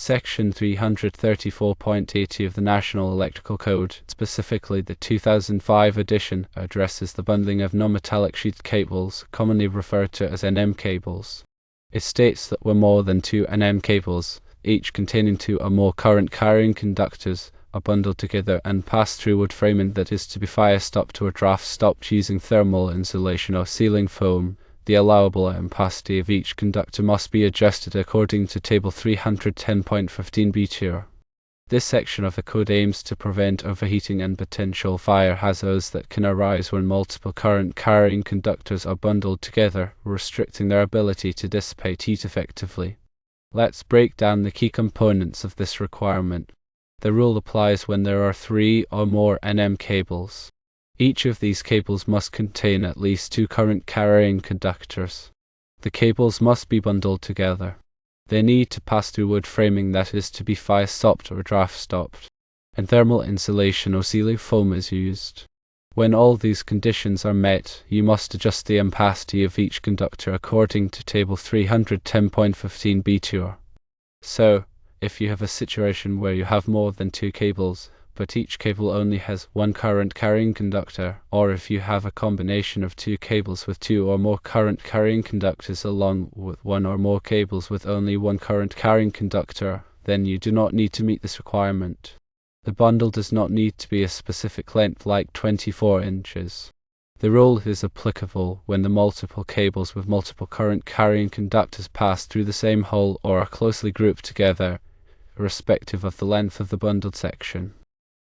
Section 334.80 of the National Electrical Code, specifically the 2005 edition, addresses the bundling of non-metallic sheathed cables, commonly referred to as NM cables. It states that where more than two NM cables, each containing two or more current-carrying conductors, are bundled together and passed through wood framing that is to be fire-stopped or draft-stopped using thermal insulation or sealing foam, the allowable ampacity of each conductor must be adjusted according to Table 310.15b2. This section of the code aims to prevent overheating and potential fire hazards that can arise when multiple current-carrying conductors are bundled together, restricting their ability to dissipate heat effectively. Let's break down the key components of this requirement. The rule applies when there are three or more NM cables. Each of these cables must contain at least two current-carrying conductors. The cables must be bundled together. They need to pass through wood framing that is to be fire-stopped or draft-stopped, and thermal insulation or sealing foam is used. When all these conditions are met, you must adjust the ampacity of each conductor according to Table 310.15b2. So, if you have a situation where you have more than two cables, but each cable only has one current-carrying conductor, or if you have a combination of two cables with two or more current-carrying conductors along with one or more cables with only one current-carrying conductor, then you do not need to meet this requirement. The bundle does not need to be a specific length like 24 inches. The rule is applicable when the multiple cables with multiple current-carrying conductors pass through the same hole or are closely grouped together, irrespective of the length of the bundled section.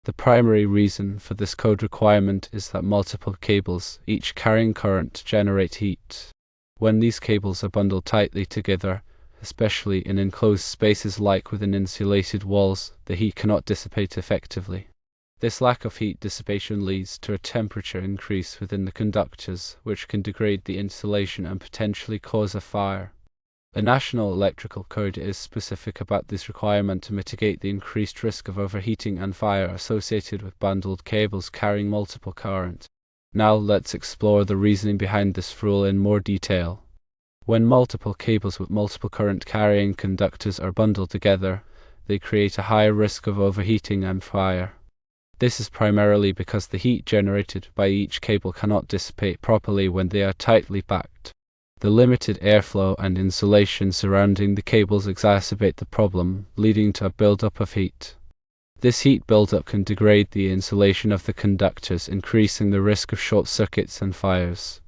The primary reason for this code requirement is that multiple cables, each carrying current, generate heat. When these cables are bundled tightly together, especially in enclosed spaces like within insulated walls, the heat cannot dissipate effectively. This lack of heat dissipation leads to a temperature increase within the conductors, which can degrade the insulation and potentially cause a fire. The National Electrical Code is specific about this requirement to mitigate the increased risk of overheating and fire associated with bundled cables carrying multiple current. Now let's explore the reasoning behind this rule in more detail. When multiple cables with multiple current-carrying conductors are bundled together, they create a higher risk of overheating and fire. This is primarily because the heat generated by each cable cannot dissipate properly when they are tightly packed. The limited airflow and insulation surrounding the cables exacerbate the problem, leading to a buildup of heat. This heat buildup can degrade the insulation of the conductors, increasing the risk of short circuits and fires.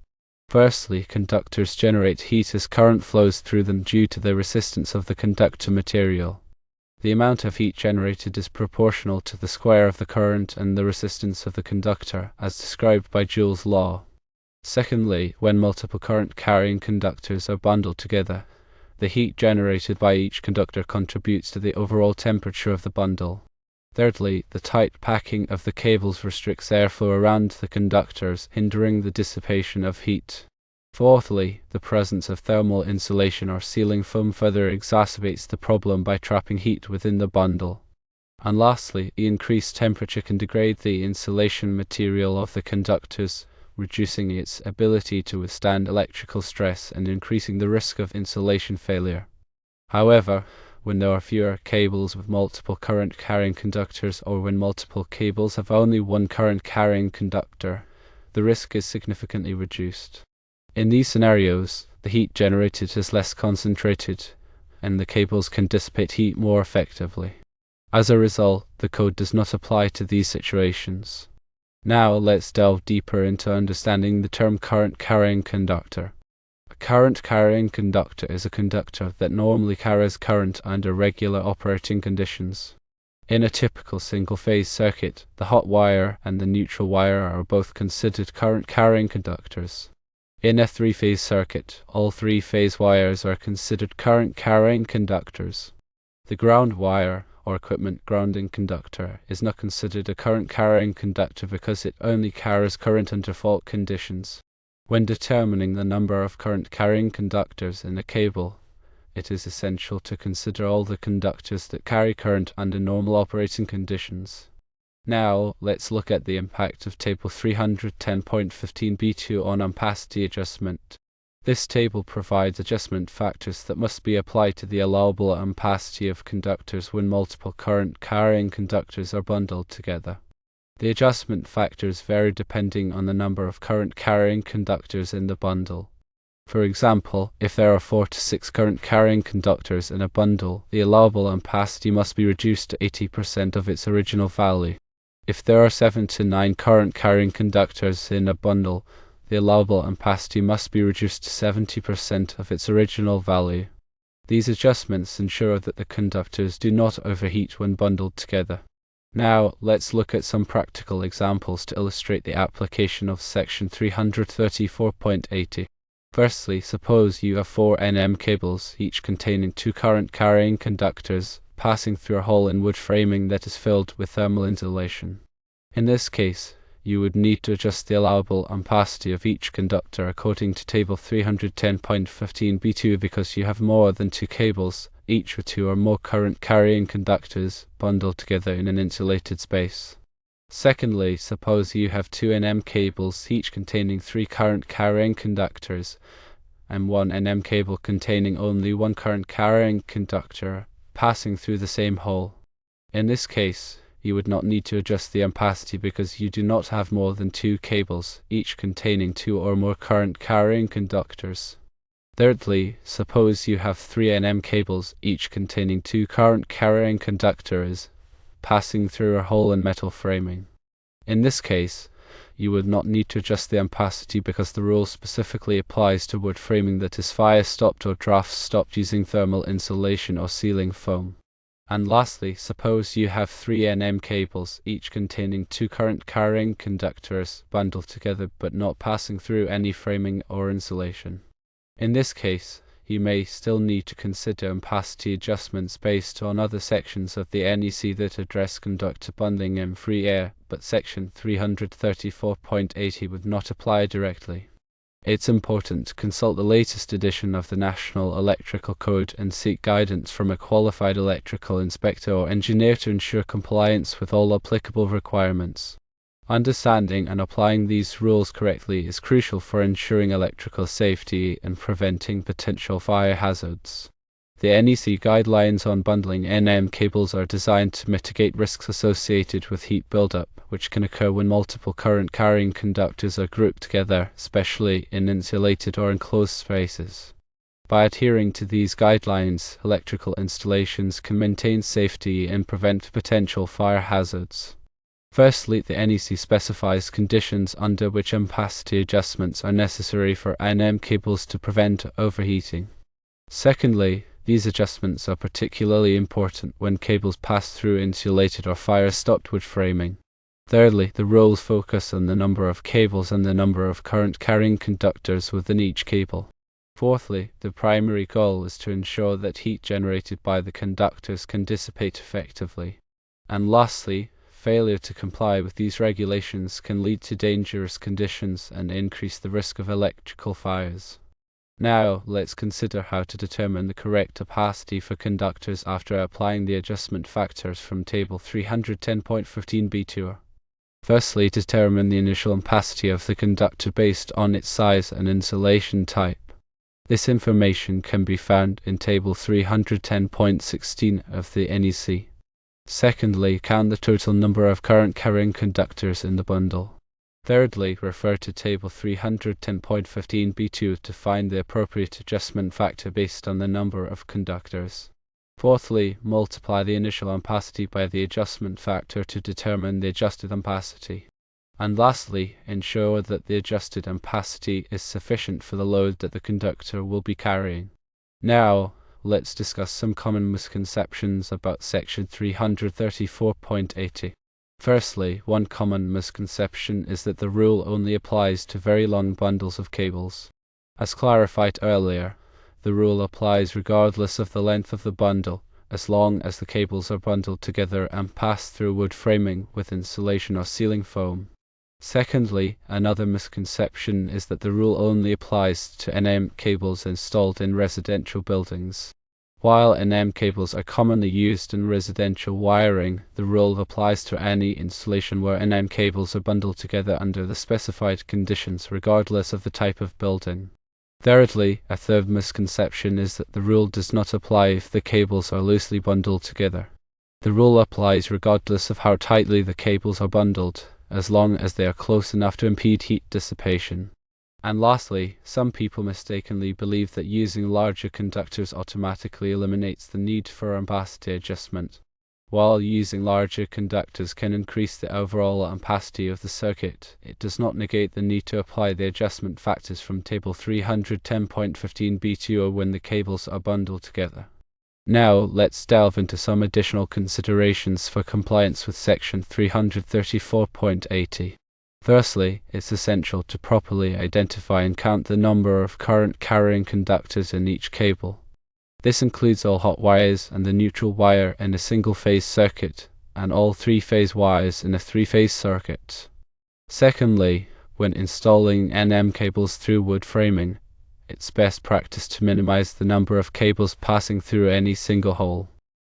Firstly, conductors generate heat as current flows through them due to the resistance of the conductor material. The amount of heat generated is proportional to the square of the current and the resistance of the conductor, as described by Joule's law. Secondly, when multiple current-carrying conductors are bundled together, the heat generated by each conductor contributes to the overall temperature of the bundle. Thirdly, the tight packing of the cables restricts airflow around the conductors, hindering the dissipation of heat. Fourthly, the presence of thermal insulation or sealing foam further exacerbates the problem by trapping heat within the bundle. And lastly, the increased temperature can degrade the insulation material of the conductors, reducing its ability to withstand electrical stress and increasing the risk of insulation failure. However, when there are fewer cables with multiple current-carrying conductors or when multiple cables have only one current-carrying conductor, the risk is significantly reduced. In these scenarios, the heat generated is less concentrated, and the cables can dissipate heat more effectively. As a result, the code does not apply to these situations. Now let's delve deeper into understanding the term current-carrying conductor. A current-carrying conductor is a conductor that normally carries current under regular operating conditions. In a typical single-phase circuit, the hot wire and the neutral wire are both considered current-carrying conductors. In a three-phase circuit, all three-phase wires are considered current-carrying conductors. The ground wire, or equipment grounding conductor, is not considered a current-carrying conductor because it only carries current under fault conditions. When determining the number of current-carrying conductors in a cable, it is essential to consider all the conductors that carry current under normal operating conditions. Now, let's look at the impact of Table 310.15b2 on ampacity adjustment. This table provides adjustment factors that must be applied to the allowable ampacity of conductors when multiple current-carrying conductors are bundled together. The adjustment factors vary depending on the number of current-carrying conductors in the bundle. For example, if there are 4 to 6 current-carrying conductors in a bundle, the allowable ampacity must be reduced to 80% of its original value. If there are 7 to 9 current-carrying conductors in a bundle, the allowable ampacity must be reduced to 70% of its original value. These adjustments ensure that the conductors do not overheat when bundled together. Now, let's look at some practical examples to illustrate the application of section 334.80. Firstly, suppose you have 4 NM cables, each containing 2 current-carrying conductors, passing through a hole in wood framing that is filled with thermal insulation. In this case, you would need to adjust the allowable ampacity of each conductor according to table 310.15b2 because you have more than 2 cables, each with 2 or more current-carrying conductors, bundled together in an insulated space. Secondly, suppose you have 2 NM cables, each containing 3 current-carrying conductors, and 1 NM cable containing only 1 current-carrying conductor, passing through the same hole. In this case, you would not need to adjust the ampacity because you do not have more than 2 cables, each containing 2 or more current-carrying conductors. Thirdly, suppose you have 3 NM cables, each containing 2 current-carrying conductors, passing through a hole in metal framing. In this case, you would not need to adjust the ampacity because the rule specifically applies to wood framing that is fire-stopped or draft-stopped using thermal insulation or sealing foam. And lastly, suppose you have 3 NM cables, each containing 2 current-carrying conductors, bundled together but not passing through any framing or insulation. In this case, you may still need to consider ampacity adjustments based on other sections of the NEC that address conductor bundling in free air, but section 334.80 would not apply directly. It's important to consult the latest edition of the National Electrical Code and seek guidance from a qualified electrical inspector or engineer to ensure compliance with all applicable requirements. Understanding and applying these rules correctly is crucial for ensuring electrical safety and preventing potential fire hazards. The NEC guidelines on bundling NM cables are designed to mitigate risks associated with heat buildup, which can occur when multiple current-carrying conductors are grouped together, especially in insulated or enclosed spaces. By adhering to these guidelines, electrical installations can maintain safety and prevent potential fire hazards. Firstly, the NEC specifies conditions under which ampacity adjustments are necessary for NM cables to prevent overheating. Secondly, these adjustments are particularly important when cables pass through insulated or fire-stopped wood framing. Thirdly, the rules focus on the number of cables and the number of current-carrying conductors within each cable. Fourthly, the primary goal is to ensure that heat generated by the conductors can dissipate effectively. And lastly, failure to comply with these regulations can lead to dangerous conditions and increase the risk of electrical fires. Now, let's consider how to determine the correct ampacity for conductors after applying the adjustment factors from table 310.15b2. Firstly, determine the initial ampacity of the conductor based on its size and insulation type. This information can be found in table 310.16 of the NEC. Secondly, count the total number of current-carrying conductors in the bundle. Thirdly, refer to table 310.15b2 to find the appropriate adjustment factor based on the number of conductors. Fourthly, multiply the initial ampacity by the adjustment factor to determine the adjusted ampacity. And lastly, ensure that the adjusted ampacity is sufficient for the load that the conductor will be carrying. Now, let's discuss some common misconceptions about section 334.80. Firstly, one common misconception is that the rule only applies to very long bundles of cables. As clarified earlier, the rule applies regardless of the length of the bundle, as long as the cables are bundled together and pass through wood framing with insulation or sealing foam. Secondly, another misconception is that the rule only applies to NM cables installed in residential buildings. While NM cables are commonly used in residential wiring, the rule applies to any installation where NM cables are bundled together under the specified conditions regardless of the type of building. Thirdly, a third misconception is that the rule does not apply if the cables are loosely bundled together. The rule applies regardless of how tightly the cables are bundled, as long as they are close enough to impede heat dissipation. And lastly, some people mistakenly believe that using larger conductors automatically eliminates the need for ampacity adjustment. While using larger conductors can increase the overall ampacity of the circuit, it does not negate the need to apply the adjustment factors from Table 310.15b2 when the cables are bundled together. Now, let's delve into some additional considerations for compliance with Section 334.80. Firstly, it's essential to properly identify and count the number of current carrying conductors in each cable. This includes all hot wires and the neutral wire in a single-phase circuit, and all three-phase wires in a three-phase circuit. Secondly, when installing NM cables through wood framing, it's best practice to minimize the number of cables passing through any single hole.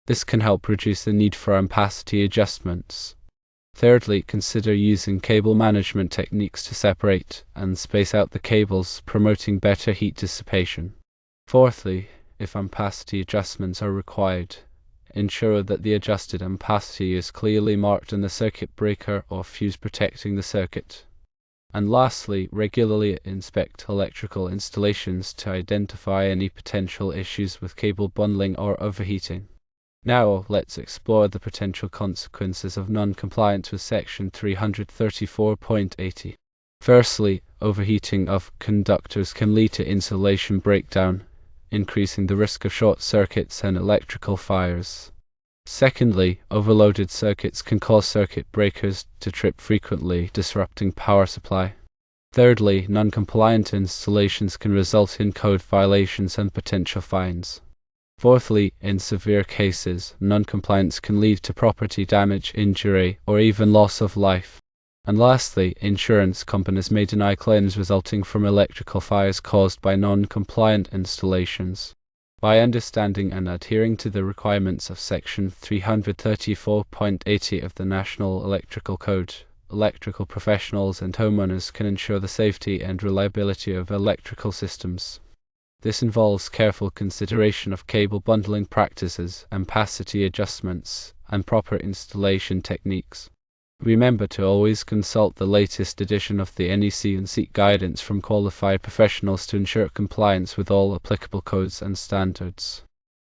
This can help reduce the need for ampacity adjustments. Thirdly, consider using cable management techniques to separate and space out the cables, promoting better heat dissipation. Fourthly, if ampacity adjustments are required, ensure that the adjusted ampacity is clearly marked in the circuit breaker or fuse protecting the circuit. And lastly, regularly inspect electrical installations to identify any potential issues with cable bundling or overheating. Now, let's explore the potential consequences of non-compliance with Section 334.80. Firstly, overheating of conductors can lead to insulation breakdown, increasing the risk of short circuits and electrical fires. Secondly, overloaded circuits can cause circuit breakers to trip frequently, disrupting power supply. Thirdly, non-compliant installations can result in code violations and potential fines. Fourthly, in severe cases, non-compliance can lead to property damage, injury, or even loss of life. And lastly, insurance companies may deny claims resulting from electrical fires caused by non-compliant installations. By understanding and adhering to the requirements of Section 334.80 of the National Electrical Code, electrical professionals and homeowners can ensure the safety and reliability of electrical systems. This involves careful consideration of cable bundling practices, ampacity adjustments, and proper installation techniques. Remember to always consult the latest edition of the NEC and seek guidance from qualified professionals to ensure compliance with all applicable codes and standards.